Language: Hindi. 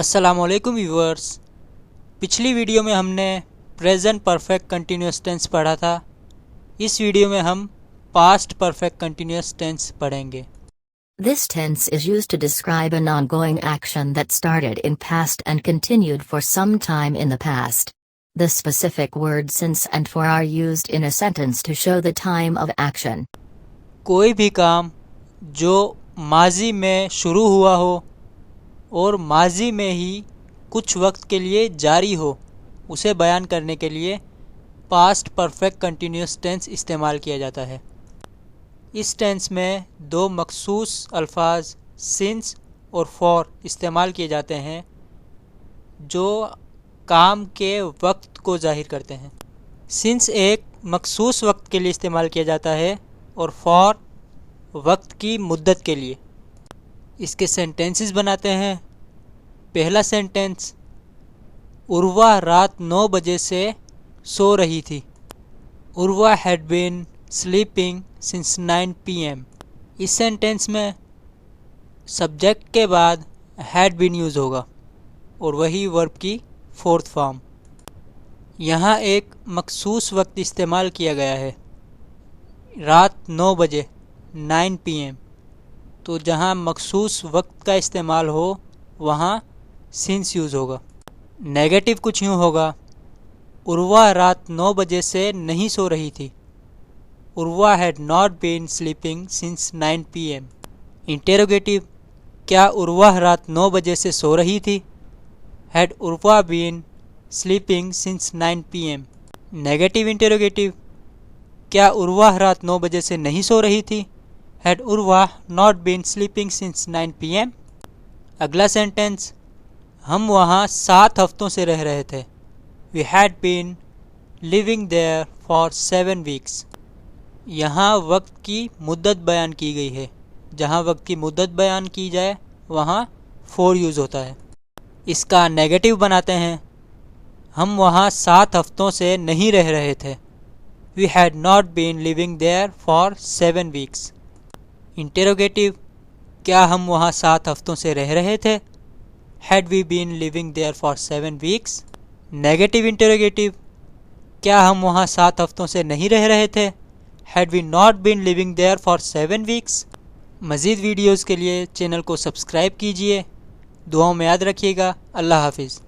अस्सलामुअलैकुम व्यूअर्स। पिछली वीडियो में हमने प्रेजेंट परफेक्ट कंटिन्यूअस टेंस पढ़ा था। इस वीडियो में हम पास्ट परफेक्ट कंटिन्यूअस टेंस पढ़ेंगे। This tense is used to describe an ongoing action that started in past and continued for some time in the past. The specific words since and for are used in a sentence to show the time of action. कोई भी काम जो माजी में शुरू हुआ हो और माजी में ही कुछ वक्त के लिए जारी हो, उसे बयान करने के लिए पास्ट परफेक्ट कंटिन्यूअस टेंस इस्तेमाल किया जाता है। इस टेंस में दो मखसूस अल्फाज सिंस और फॉर इस्तेमाल किए जाते हैं जो काम के वक्त को जाहिर करते हैं। सिंस एक मखसूस वक्त के लिए इस्तेमाल किया जाता है और फॉर वक्त की मुद्दत के लिए। इसके सेंटेंसेस बनाते हैं। पहला सेंटेंस, उर्वा रात 9 बजे से सो रही थी। Urva had been sleeping since 9 PM। इस सेंटेंस में सब्जेक्ट के बाद हैड बीन यूज़ होगा और वही वर्ब की फोर्थ फॉर्म। यहाँ एक मखसूस वक्त इस्तेमाल किया गया है, रात 9 बजे 9 PM। तो जहाँ मखसूस वक्त का इस्तेमाल हो वहाँ सिंस यूज़ होगा। नेगेटिव कुछ यूँ होगा, उर्वा रात 9 बजे से नहीं सो रही थी। Urva had not been sleeping since 9 PM। Interrogative, क्या उर्वा रात 9 बजे से सो रही थी? Had Urva been sleeping since 9 PM। Negative interrogative, क्या उर्वा रात 9 बजे से नहीं सो रही थी? Had Urva not been sleeping since 9 PM। अगला सेंटेंस, हम वहाँ 7 हफ्तों से रह रहे थे। We had been living there for 7 weeks. यहाँ वक्त की मुद्दत बयान की गई है। जहाँ वक्त की मुद्दत बयान की जाए वहाँ फॉर यूज़ होता है। इसका नेगेटिव बनाते हैं, हम वहाँ 7 हफ्तों से नहीं रह रहे थे। We had not been living there for 7 weeks. Interrogative, क्या हम वहाँ 7 हफ्तों से रह रहे थे? Had we been living there for 7 weeks. Negative interrogative, क्या हम वहाँ 7 हफ्तों से नहीं रह रहे थे? Had we not been living there for 7 weeks. मज़ीद वीडियोज़ के लिए चैनल को सब्सक्राइब कीजिए। दुआओं में याद रखिएगा। अल्लाह हाफिज़।